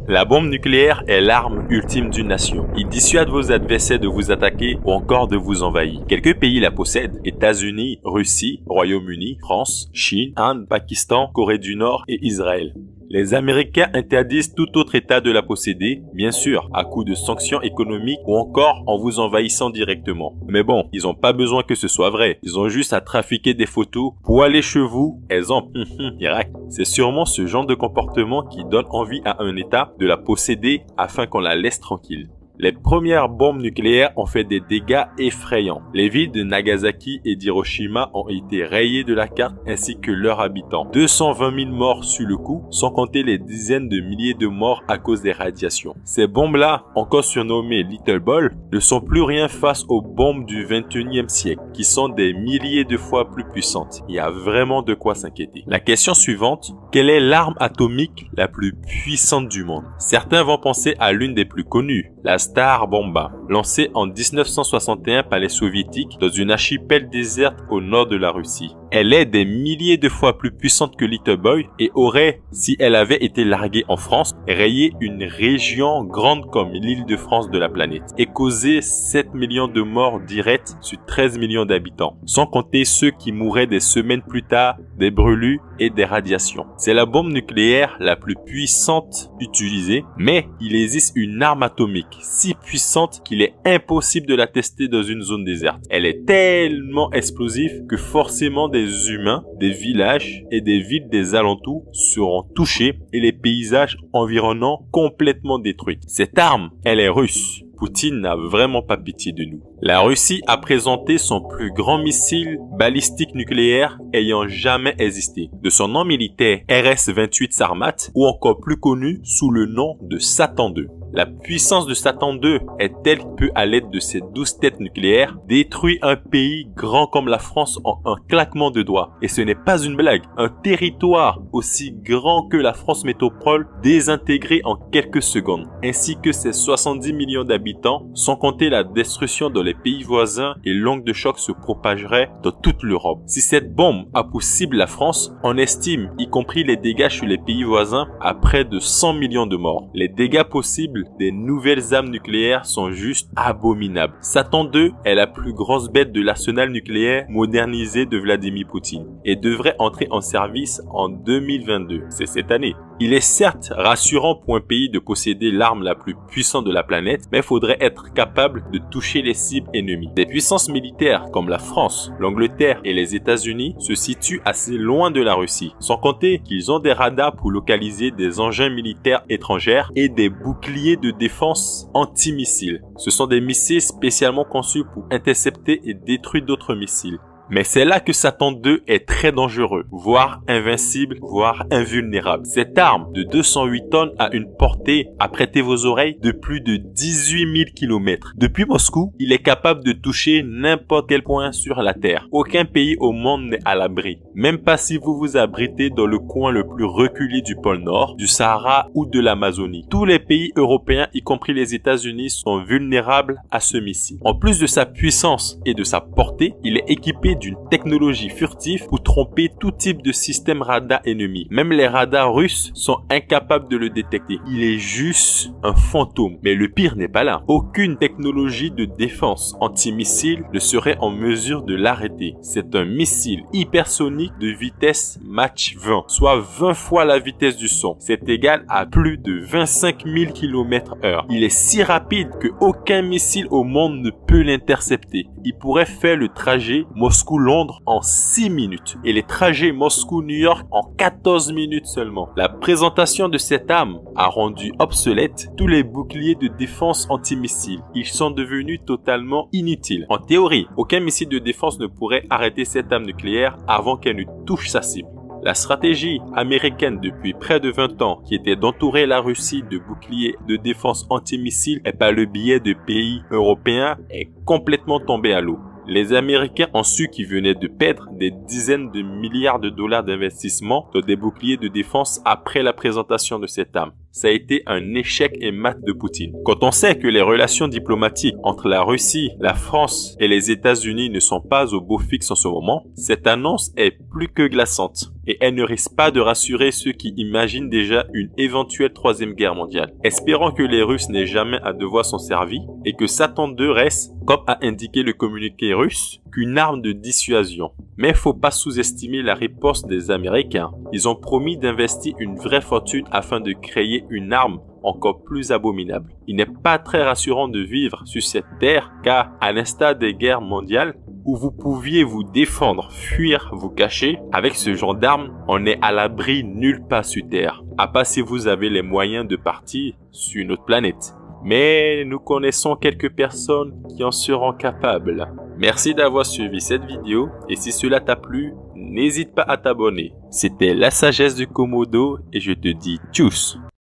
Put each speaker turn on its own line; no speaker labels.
La bombe nucléaire est l'arme ultime d'une nation. Il dissuade vos adversaires de vous attaquer ou encore de vous envahir. Quelques pays la possèdent: États-Unis, Russie, Royaume-Uni, France, Chine, Inde, Pakistan, Corée du Nord et Israël. Les Américains interdisent tout autre État de la posséder, bien sûr, à coup de sanctions économiques ou encore en vous envahissant directement. Mais bon, ils n'ont pas besoin que ce soit vrai. Ils ont juste à trafiquer des photos pour aller chez vous. Exemple, Irak. C'est sûrement ce genre de comportement qui donne envie à un État de la posséder afin qu'on la laisse tranquille. Les premières bombes nucléaires ont fait des dégâts effrayants. Les villes de Nagasaki et d'Hiroshima ont été rayées de la carte ainsi que leurs habitants. 220 000 morts sur le coup, sans compter les dizaines de milliers de morts à cause des radiations. Ces bombes-là, encore surnommées Little Ball, ne sont plus rien face aux bombes du 21e siècle, qui sont des milliers de fois plus puissantes. Il y a vraiment de quoi s'inquiéter. La question suivante: quelle est l'arme atomique la plus puissante du monde? Certains vont penser à l'une des plus connues, la Star Bomba, lancée en 1961 par les soviétiques dans une archipel déserte au nord de la Russie. Elle est des milliers de fois plus puissante que Little Boy et aurait, si elle avait été larguée en France, rayé une région grande comme l'Île-de-France de la planète et causé 7 millions de morts directes sur 13 millions d'habitants, sans compter ceux qui mourraient des semaines plus tard des brûlures et des radiations. C'est la bombe nucléaire la plus puissante utilisée, mais il existe une arme atomique si puissante qu'il est impossible de la tester dans une zone déserte. Elle est tellement explosive que forcément des humains, des villages et des villes des alentours seront touchés et les paysages environnants complètement détruits. Cette arme, elle est russe. Poutine n'a vraiment pas pitié de nous. La Russie a présenté son plus grand missile balistique nucléaire ayant jamais existé, de son nom militaire RS-28 Sarmat, ou encore plus connu sous le nom de Satan II. La puissance de Satan II est telle qu'il peut, à l'aide de ses 12 têtes nucléaires, détruire un pays grand comme la France en un claquement de doigts. Et ce n'est pas une blague. Un territoire aussi grand que la France métropole désintégré en quelques secondes, ainsi que ses 70 millions d'habitants, sans compter la destruction dans les pays voisins, et l'onde de choc se propagerait dans toute l'Europe. Si cette bombe a pour cible la France, on estime, y compris les dégâts sur les pays voisins, à près de 100 millions de morts. Les dégâts possibles des nouvelles armes nucléaires sont juste abominables. Satan II est la plus grosse bête de l'arsenal nucléaire modernisé de Vladimir Poutine et devrait entrer en service en 2022. C'est cette année. Il est certes rassurant pour un pays de posséder l'arme la plus puissante de la planète, mais il faudrait être capable de toucher les cibles ennemies. Des puissances militaires comme la France, l'Angleterre et les États-Unis se situent assez loin de la Russie, sans compter qu'ils ont des radars pour localiser des engins militaires étrangers et des boucliers de défense antimissiles. Ce sont des missiles spécialement conçus pour intercepter et détruire d'autres missiles. Mais c'est là que Satan II est très dangereux, voire invincible, voire invulnérable. Cette arme de 208 tonnes a une portée, à prêter vos oreilles, de plus de 18 000 km. Depuis Moscou, il est capable de toucher n'importe quel point sur la Terre. Aucun pays au monde n'est à l'abri. Même pas si vous vous abritez dans le coin le plus reculé du pôle Nord, du Sahara ou de l'Amazonie. Tous les pays européens, y compris les États-Unis, sont vulnérables à ce missile. En plus de sa puissance et de sa portée, il est équipé d'une technologie furtive pour tromper tout type de système radar ennemi. Même les radars russes sont incapables de le détecter. Il est juste un fantôme. Mais le pire n'est pas là. Aucune technologie de défense antimissile ne serait en mesure de l'arrêter. C'est un missile hypersonique de vitesse Mach 20, soit 20 fois la vitesse du son. C'est égal à plus de 25 000 km/h. Il est si rapide que aucun missile au monde ne peut l'intercepter. Il pourrait faire le trajet Moscou-Londres en 6 minutes et les trajets Moscou-New York en 14 minutes seulement. La présentation de cette arme a rendu obsolètes tous les boucliers de défense antimissiles. Ils sont devenus totalement inutiles. En théorie, aucun missile de défense ne pourrait arrêter cette arme nucléaire avant qu'elle ne touche sa cible. La stratégie américaine depuis près de 20 ans, qui était d'entourer la Russie de boucliers de défense antimissiles et par le biais de pays européens, est complètement tombée à l'eau. Les Américains ont su qu'ils venaient de perdre des dizaines de milliards de dollars d'investissement dans des boucliers de défense après la présentation de cette arme. ça a été un échec et mat de Poutine. Quand on sait que les relations diplomatiques entre la Russie, la France et les États-Unis ne sont pas au beau fixe en ce moment, cette annonce est plus que glaçante. Et elle ne risque pas de rassurer ceux qui imaginent déjà une éventuelle troisième guerre mondiale. Espérons que les Russes n'aient jamais à devoir s'en servir et que Satan II reste, comme a indiqué le communiqué russe, qu'une arme de dissuasion. Mais faut pas sous-estimer la riposte des Américains. Ils ont promis d'investir une vraie fortune afin de créer une arme encore plus abominable. Il n'est pas très rassurant de vivre sur cette terre car, à l'instar des guerres mondiales, où vous pouviez vous défendre, fuir, vous cacher, avec ce genre d'armes, on est à l'abri nulle part sur Terre, à part si vous avez les moyens de partir sur une autre planète. Mais nous connaissons quelques personnes qui en seront capables. Merci d'avoir suivi cette vidéo et si cela t'a plu, n'hésite pas à t'abonner. C'était la sagesse du Komodo et je te dis tchuss.